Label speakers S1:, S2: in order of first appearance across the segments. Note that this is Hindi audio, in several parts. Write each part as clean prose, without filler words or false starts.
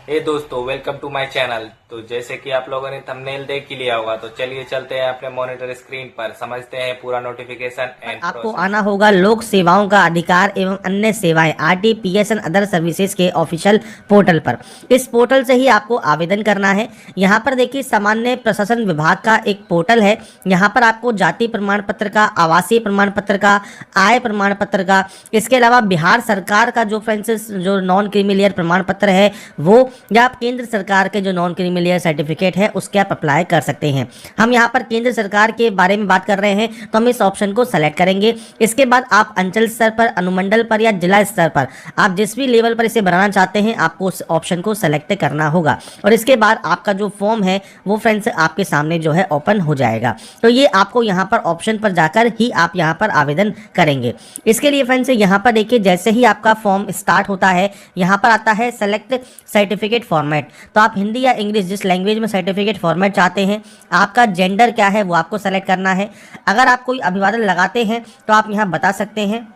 S1: हे दोस्तों, वेलकम टू माय चैनल। तो जैसे कि आप लोगों ने थंबनेल देख ही लिया होगा, तो चलिए चलते हैं अपने मॉनिटर स्क्रीन पर, समझते हैं पूरा नोटिफिकेशन एंड
S2: आपको
S1: प्रोसेस।
S2: आना होगा लोक सेवाओं का अधिकार एवं अन्य सेवाएं आरटीपीएस एंड अदर सर्विसेज के ऑफिशियल पोर्टल पर। इस पोर्टल से ही आपको आवेदन करना है। यहाँ पर देखिए सामान्य प्रशासन विभाग का एक पोर्टल है। यहाँ पर आपको जाति प्रमाण पत्र का, आवासीय प्रमाण पत्र का, आय प्रमाण पत्र का, इसके अलावा बिहार सरकार का जो फ्रेंड्स जो नॉन क्रीमिलियर प्रमाण पत्र है वो, या आप केंद्र सरकार के जो नॉन क्रीमिलियर सर्टिफिकेट है उसके आप अप्लाई कर सकते हैं। हम यहाँ पर केंद्र सरकार के बारे में बात कर रहे हैं तो हम इस ऑप्शन को सेलेक्ट करेंगे। इसके बाद आप अंचल स्तर पर, अनुमंडल पर या जिला स्तर पर, आप जिस भी लेवल पर इसे बनाना चाहते हैं आपको उस ऑप्शन को सेलेक्ट करना होगा। और इसके बाद आपका जो फॉर्म है वो फ्रेंड्स आपके सामने जो है ओपन हो जाएगा। तो ये आपको यहाँ पर ऑप्शन पर जाकर ही आप यहाँ पर आवेदन करेंगे। इसके लिए फ्रेंड्स यहाँ पर देखिए जैसे ही आपका फॉर्म स्टार्ट होता है यहाँ पर आता है सेलेक्ट सर्टिफिकेट फॉर्मेट। तो आप हिंदी या इंग्लिश जिस लैंग्वेज में सर्टिफिकेट फॉर्मेट चाहते हैं, आपका जेंडर क्या है वो आपको सेलेक्ट करना है। अगर आप कोई अभिवादन लगाते हैं तो आप यहाँ बता सकते हैं,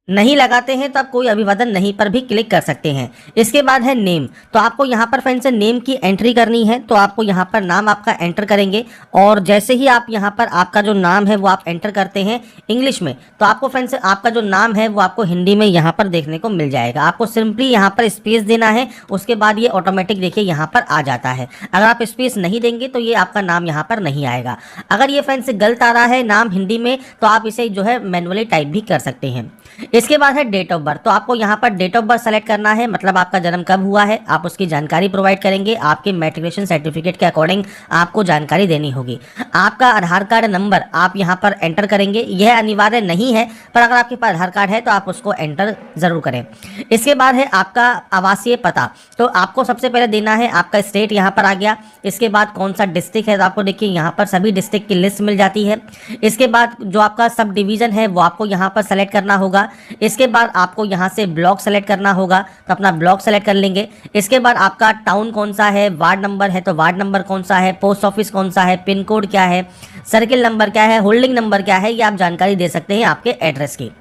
S2: नहीं लगाते हैं तो आप कोई अभिवादन नहीं पर भी क्लिक कर सकते हैं। इसके बाद है नेम। तो आपको यहाँ पर फ्रेंड्स नेम की एंट्री करनी है। तो आपको यहाँ पर नाम आपका एंटर करेंगे और जैसे ही आप यहाँ पर आपका जो नाम है वो आप एंटर करते हैं इंग्लिश में, तो आपको फ्रेंड्स आपका जो नाम है वो आपको हिंदी में यहाँ पर देखने को मिल जाएगा। आपको सिंपली यहाँ पर स्पेस देना है, उसके बाद ये ऑटोमेटिक देखिए यहाँ पर आ जाता है। अगर आप स्पेस नहीं देंगे तो ये आपका नाम यहाँ पर नहीं आएगा। अगर ये फ्रेंड्स गलत आ रहा है नाम हिंदी में तो आप इसे जो है मैनुअली टाइप भी कर सकते हैं। इसके बाद है डेट ऑफ बर्थ। तो आपको यहाँ पर डेट ऑफ बर्थ सेलेक्ट करना है, मतलब आपका जन्म कब हुआ है, आप उसकी जानकारी प्रोवाइड करेंगे। आपके मैट्रिकुलेशन सर्टिफिकेट के अकॉर्डिंग आपको जानकारी देनी होगी। आपका आधार कार्ड नंबर आप यहाँ पर एंटर करेंगे। यह अनिवार्य नहीं है, पर अगर आपके पास आधार कार्ड है तो आप उसको एंटर जरूर करें। इसके बाद है आपका आवासीय पता। तो आपको सबसे पहले देना है आपका स्टेट, यहाँ पर आ गया। इसके बाद कौन सा डिस्ट्रिक्ट है, तो आपको देखिए यहाँ पर सभी डिस्ट्रिक्ट की लिस्ट मिल जाती है। इसके बाद जो आपका सब डिवीजन है वो आपको यहाँ पर सेलेक्ट करना होगा। इसके बाद आपको यहाँ से ब्लॉक सेलेक्ट करना होगा, तो अपना ब्लॉक सेलेक्ट कर लेंगे। इसके बाद आपका टाउन कौन सा है, वार्ड नंबर है तो वार्ड नंबर कौन सा है, पोस्ट ऑफिस कौन सा है, पिन कोड क्या है, सर्किल नंबर क्या है, होल्डिंग नंबर क्या है, ये आप जानकारी दे सकते हैं आपके एड्रेस की।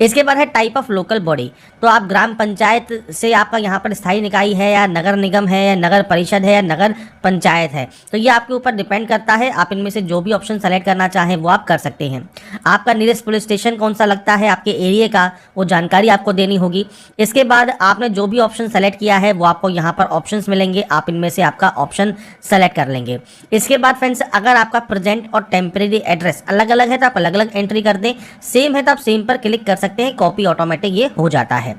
S2: इसके बाद है टाइप ऑफ लोकल बॉडी। तो आप ग्राम पंचायत से आपका यहाँ पर स्थायी निकाय है या नगर निगम है या नगर परिषद है या नगर पंचायत है, तो ये आपके ऊपर डिपेंड करता है। आप इनमें से जो भी ऑप्शन सेलेक्ट करना चाहें वो आप कर सकते हैं। आपका नियरेस्ट पुलिस स्टेशन कौन सा लगता है आपके एरिया का, वो जानकारी आपको देनी होगी। इसके बाद आपने जो भी ऑप्शन सेलेक्ट किया है वो आपको यहाँ पर ऑप्शंस मिलेंगे, आप इनमें से आपका ऑप्शन सेलेक्ट कर लेंगे। इसके बाद फ्रेंड्स अगर आपका प्रेजेंट और टेम्परेरी एड्रेस अलग अलग है तो आप अलग अलग एंट्री कर दें, सेम है तो आप सेम पर क्लिक कर सकते हैं, कॉपी ऑटोमेटिक ये हो जाता है।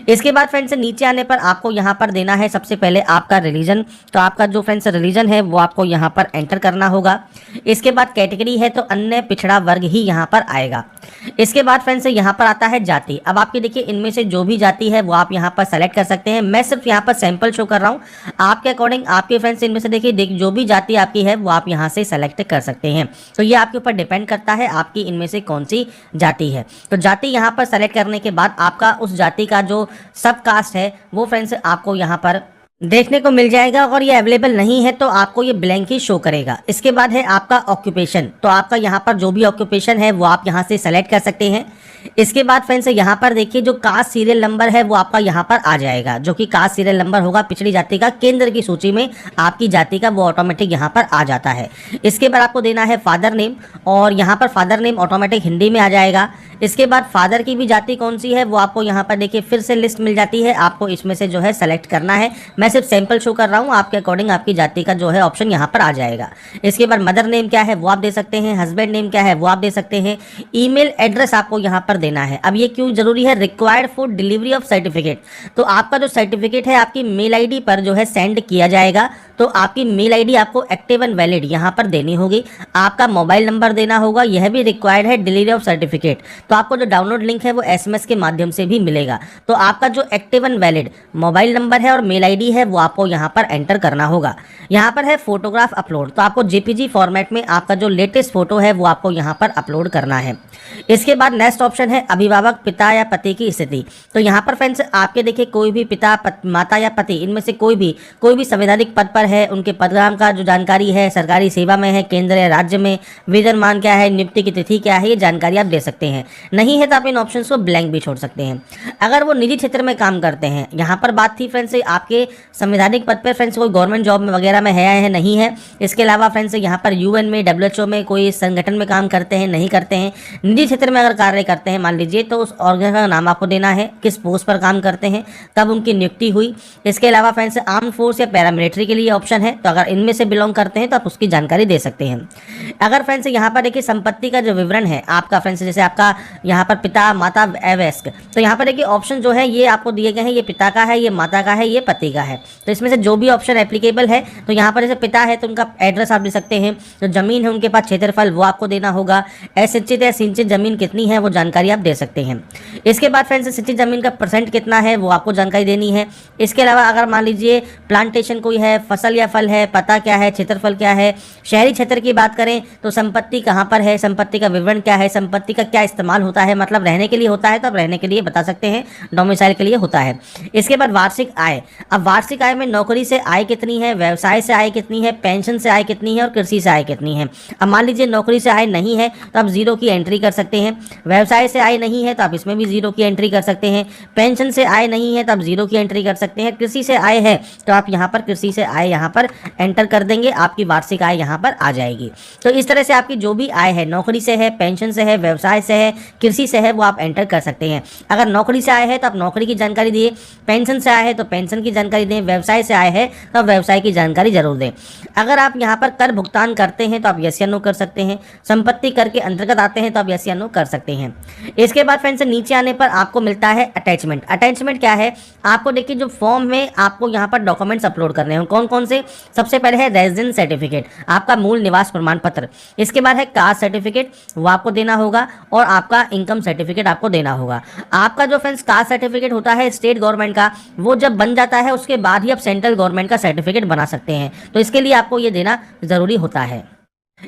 S2: इसके बाद फ्रेंड्स नीचे आने पर आपको यहाँ पर देना है सबसे पहले आपका रिलीजन। तो आपका जो फ्रेंड्स रिलीजन है वो आपको यहाँ पर एंटर करना होगा। इसके बाद कैटेगरी है तो अन्य पिछड़ा वर्ग ही यहाँ पर आएगा। इसके बाद फ्रेंड्स यहाँ पर आता है जाति। अब आपकी देखिए इनमें से जो भी जाति है वो आप यहाँ पर सेलेक्ट कर सकते हैं। मैं सिर्फ यहाँ पर सैंपल शो कर रहा हूँ, आपके अकॉर्डिंग आपके फ्रेंड्स इनमें से देखिए जो भी जाति आपकी है वो आप यहाँ से सेलेक्ट कर सकते हैं। तो ये आपके ऊपर डिपेंड करता है आपकी इनमें से कौन सी जाति है। तो जाति यहाँ पर सेलेक्ट करने के बाद आपका उस जाति का जो सब कास्ट है वो फ्रेंड्स आपको यहाँ पर देखने को मिल जाएगा। और ये अवेलेबल नहीं है तो आपको ये ब्लैंक ही शो करेगा। इसके बाद है आपका ऑक्यूपेशन। तो आपका यहाँ पर जो भी ऑक्यूपेशन है वो आप यहाँ से सेलेक्ट कर सकते हैं। इसके बाद फ्रेंड्स यहाँ पर देखिए जो कास्ट सीरियल नंबर है वो आपका यहाँ पर आ जाएगा, जो कि कास्ट सीरियल नंबर होगा पिछड़ी जाति का। केंद्र की सूची में आपकी जाति का वो ऑटोमेटिक यहाँ पर आ जाता है। इसके बाद आपको देना है फादर नेम, और यहाँ पर फादर नेम ऑटोमेटिक हिंदी में आ जाएगा। इसके बाद फादर की भी जाति कौन सी है वो आपको यहाँ पर देखिए फिर से लिस्ट मिल जाती है, आपको इसमें से जो है सेलेक्ट करना है। मैं सिर्फ सैंपल शो कर रहा हूँ, आपके अकॉर्डिंग आपकी जाति का जो है ऑप्शन यहाँ पर आ जाएगा। इसके बाद मदर नेम क्या है वो आप दे सकते हैं, हस्बैंड नेम क्या है वो आप दे सकते हैं। ईमेल एड्रेस आपको यहाँ पर देना है। अब ये क्यों जरूरी है, required for delivery of certificate. तो आपका जो सर्टिफिकेट है आपकी मेल आईडी पर जो है सेंड किया जाएगा, तो आपकी मेल आईडी आपको एक्टिव एंड वैलिड यहाँ पर देनी होगी। आपका मोबाइल नंबर देना होगा, यह भी रिक्वायर्ड है डिलीवरी ऑफ सर्टिफिकेट। तो आपको जो डाउनलोड लिंक है वो एसएमएस के माध्यम से भी मिलेगा। तो आपका जो active and valid mobile number है और मेल आईडी है वो आपको यहाँ पर एंटर करना होगा। यहाँ पर है फोटोग्राफ अपलोड। तो आपको जेपीजी फॉर्मेट में आपका जो लेटेस्ट फोटो है वो आपको यहाँ पर अपलोड करना है। इसके बाद नेक्स्ट ऑप्शन है अभिभावक पिता या पति की स्थिति। तो यहाँ पर फ्रेंड्स आपके देखिए कोई भी पिता माता या पति इनमें से कोई भी संवैधानिक पद पर है, उनके पदनाम का जो जानकारी है, सरकारी सेवा में है, केंद्र या राज्य में, वेतनमान क्या है, नियुक्ति की तिथि क्या है, ये जानकारी आप दे सकते हैं। नहीं है तो आप इन ऑप्शन को ब्लैंक भी छोड़ सकते हैं। अगर वो निजी क्षेत्र में काम करते हैं, यहाँ पर बात थी फ्रेंड्स आपके संवैधानिक पद पर फ्रेंड्स कोई गवर्नमेंट जॉब में वगैरह में है नहीं है। इसके अलावा फ्रेंड्स यहाँ पर यूएन में, WHO में, कोई संगठन में काम करते हैं नहीं करते हैं, निजी क्षेत्र में अगर कार्य करते हैं मान लीजिए, तो उस ऑर्गन का नाम आपको देना है, किस पोस्ट पर काम करते हैं, कब उनकी नियुक्ति हुई। इसके अलावा फ्रेंड्स आर्म फोर्स या पैरामिलिट्री के लिए ऑप्शन है, तो अगर इनमें से बिलोंग करते हैं तो आप उसकी जानकारी दे सकते हैं। अगर फ्रेंड्स यहाँ पर देखिए संपत्ति का जो विवरण है आपका फ्रेंड्स, जैसे आपका यहाँ पर पिता माता वयस्क, तो यहाँ पर देखिए ऑप्शन जो है ये आपको दिए गए हैं, ये पिता का है, ये माता का है, ये पति का है। तो इसमें से जो भी ऑप्शन एप्लीकेबल है, तो यहाँ पर जैसे पिता है तो उनका एड्रेस आप दे सकते हैं, जो जमीन है उनके पास क्षेत्रफल वो आपको देना होगा, असिंचित या सिंचित जमीन कितनी है वो जानकारी आप दे सकते हैं। इसके बाद फ्रेंड्स सिंचित जमीन का % कितना है वो आपको जानकारी देनी है। इसके अलावा अगर मान लीजिए प्लांटेशन कोई है, फसल या फल है, पता क्या है, क्षेत्रफल क्या है। शहरी क्षेत्र की बात करें तो संपत्ति कहाँ पर है, संपत्ति का विवरण क्या है, संपत्ति का क्या इस्तेमाल होता है, मतलब रहने के लिए होता है तो आप रहने के लिए बता सकते हैं, डोमिसाइल के लिए होता है। इसके बाद वार्षिक आय, अब वार्षिक आय में नौकरी से आय कितनी है, व्यवसाय से आय कितनी है, पेंशन से आय कितनी है और कृषि से आय कितनी है। अब मान लीजिए नौकरी से आय नहीं है तो आप 0 की एंट्री कर सकते हैं, व्यवसाय से आय नहीं है तो आप इसमें भी 0 की एंट्री कर सकते हैं, पेंशन से आय नहीं है तो आप 0 की एंट्री कर सकते हैं, कृषि से आय है तो आप यहाँ पर कृषि से आय यहाँ पर एंटर कर देंगे, आपकी वार्षिक आय यहाँ पर आ जाएगी। तो इस तरह से आपकी जो भी आय है, नौकरी से है, पेंशन से है, व्यवसाय से है, कृषि से है, वो आप एंटर कर सकते हैं। अगर नौकरी से आय है तो आप नौकरी की जानकारी दिए, पेंशन से आय है तो पेंशन की जानकारी दें, व्यवसाय से आय है तो व्यवसाय की जानकारी जरूर दें। अगर आप यहाँ पर कर भुगतान करते हैं तो आप यस या नो कर सकते हैं, संपत्ति कर के अंतर्गत आते हैं तो आप यस या नो कर सकते हैं। इसके बाद फ्रेंड्स नीचे आने पर आपको मिलता है अटैचमेंट। अटैचमेंट क्या है, आपको देखिए जो फॉर्म में आपको यहाँ पर डॉक्यूमेंट्स अपलोड करने हैं, कौन कौन से। सबसे पहले है रेजिडेंस सर्टिफिकेट, आपका मूल निवास प्रमाण पत्र। इसके बाद है कास्ट सर्टिफिकेट, वो आपको देना होगा, और आपका इनकम सर्टिफिकेट आपको देना होगा। आपका जो फ्रेंड्स कास्ट सर्टिफिकेट होता है स्टेट गवर्नमेंट का, वो जब बन जाता है उसके बाद ही आप सेंट्रल गवर्नमेंट का सर्टिफिकेट बना सकते हैं, तो इसके लिए आपको ये देना जरूरी होता है।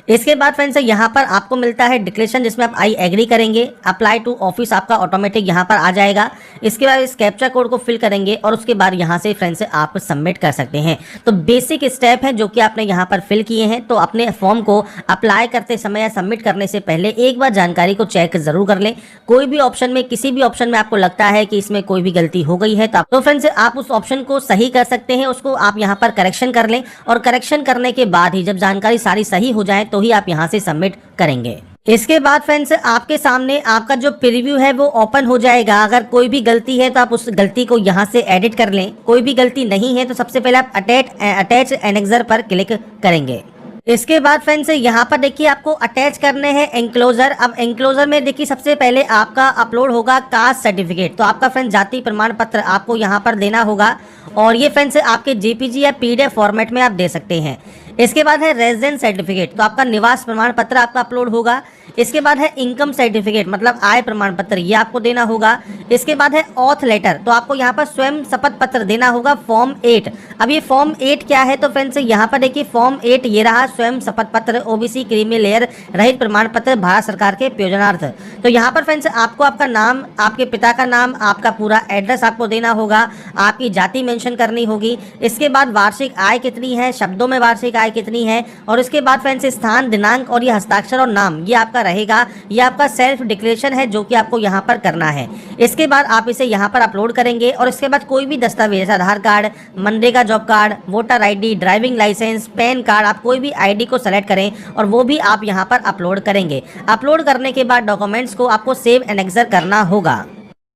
S2: इसके बाद फ्रेंड्स यहाँ पर आपको मिलता है डिक्लेरेशन, जिसमें आप आई एग्री करेंगे, अप्लाई टू ऑफिस आपका ऑटोमेटिक यहाँ पर आ जाएगा। इसके बाद इस कैप्चा कोड को फिल करेंगे और उसके बाद यहाँ से फ्रेंड्स आप सबमिट कर सकते हैं। तो बेसिक स्टेप है जो कि आपने यहाँ पर फिल किए हैं। तो अपने फॉर्म को अप्लाई करते समय या सबमिट करने से पहले एक बार जानकारी को चेक जरूर कर लें। कोई भी ऑप्शन में, किसी भी ऑप्शन में आपको लगता है कि इसमें कोई भी गलती हो गई है तो फ्रेंड्स आप उस ऑप्शन को सही कर सकते हैं, उसको आप यहाँ पर करेक्शन कर लें, और करेक्शन करने के बाद ही जब जानकारी सारी सही हो जाए तो ही आप यहां से सबमिट करेंगे। इसके बाद फ्रेंड्स आपके सामने आपका जो प्रीव्यू है वो ओपन हो जाएगा। अगर कोई भी गलती है तो आप उस गलती को यहां से एडिट कर लें, कोई भी गलती नहीं है तो सबसे पहले आप अटैच एनेक्सर पर क्लिक करेंगे। इसके बाद फ्रेंड्स यहाँ पर देखिए आपको अटैच करने हैं एंक्लोजर। अब एंक्लोजर में देखिए सबसे पहले आपका अपलोड होगा कास्ट सर्टिफिकेट, तो आपका फ्रेंड्स जाति प्रमाण पत्र आपको यहाँ पर देना होगा, और ये फ्रेंड्स आपके JPG या PDF फॉर्मेट में आप दे सकते हैं। इसके बाद है रेजिडेंस सर्टिफिकेट, तो आपका निवास प्रमाण पत्र आपका अपलोड होगा। इसके बाद है इनकम सर्टिफिकेट, मतलब आय प्रमाण पत्र, ये आपको देना होगा। इसके बाद है ऑथ लेटर, तो आपको यहाँ पर स्वयं शपथ पत्र देना होगा, फॉर्म 8। अब ये फॉर्म 8 क्या है, तो फ्रेंड्स यहाँ पर देखिए फॉर्म 8 ये रहा, स्वयं शपथ पत्र OBC क्रीमी लेयर रहित प्रमाण पत्र भारत सरकार के प्रयोजनार्थ। तो यहाँ पर फ्रेंड्स आपको आपका नाम, आपके पिता का नाम, आपका पूरा एड्रेस आपको देना होगा, आपकी जाति मेंशन करनी होगी। इसके बाद वार्षिक आय कितनी है, शब्दों में वार्षिक आय कितनी है, और इसके बाद फ्रेंड्स स्थान, दिनांक और ये हस्ताक्षर और नाम ये आपका रहेगा। ये आपका सेल्फ डिक्लेरेशन है जो कि आपको यहाँ पर करना है। इसके बाद आप इसे यहाँ पर अपलोड करेंगे, और इसके बाद कोई भी दस्तावेज, Aadhaar card, MNREGA job card, voter ID, driving licence, PAN card, आप कोई भी ID को सेलेक्ट करें और वो भी आप यहाँ पर अपलोड करेंगे। अपलोड करने के बाद डॉक्यूमेंट्स को आपको सेव एनेक्सर करना होगा।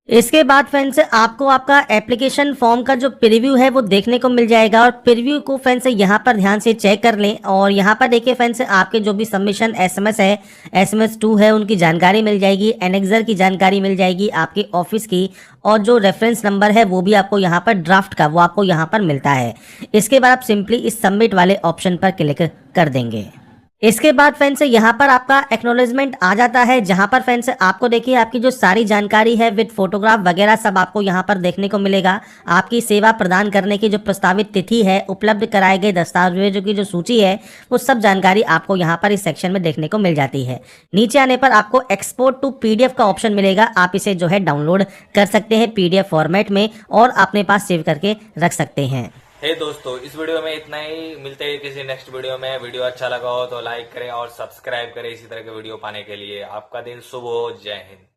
S2: इसके बाद फ्रेंड्स आपको आपका एप्लीकेशन फॉर्म का जो प्रीव्यू है वो देखने को मिल जाएगा, और प्रीव्यू को फ्रेंड्स यहाँ पर ध्यान से चेक कर लें। और यहाँ पर देखिए फ्रेंड्स आपके जो भी सबमिशन SMS है, SMS 2 है, उनकी जानकारी मिल जाएगी, एनेक्सर की जानकारी मिल जाएगी आपके ऑफिस की, और जो रेफरेंस नंबर है वो भी आपको यहाँ पर ड्राफ्ट का वो आपको यहाँ पर मिलता है। इसके बाद आप सिंपली इस सबमिट वाले ऑप्शन पर क्लिक कर देंगे। इसके बाद फ्रेंड्स यहाँ पर आपका एक्नॉलेजमेंट आ जाता है, जहाँ पर फ्रेंड्स आपको देखिए आपकी जो सारी जानकारी है विद फोटोग्राफ वगैरह सब आपको यहाँ पर देखने को मिलेगा। आपकी सेवा प्रदान करने की जो प्रस्तावित तिथि है, उपलब्ध कराए गए दस्तावेजों की जो सूची है, वो सब जानकारी आपको यहाँ पर इस सेक्शन में देखने को मिल जाती है। नीचे आने पर आपको एक्सपोर्ट टू PDF का ऑप्शन मिलेगा, आप इसे जो है डाउनलोड कर सकते हैं PDF फॉर्मेट में और अपने पास सेव करके रख सकते हैं।
S1: हे दोस्तों, इस वीडियो में इतना ही। मिलते हैं किसी नेक्स्ट वीडियो में। वीडियो अच्छा लगा हो तो लाइक करें और सब्सक्राइब करें इसी तरह के वीडियो पाने के लिए। आपका दिन शुभ हो। जय हिंद।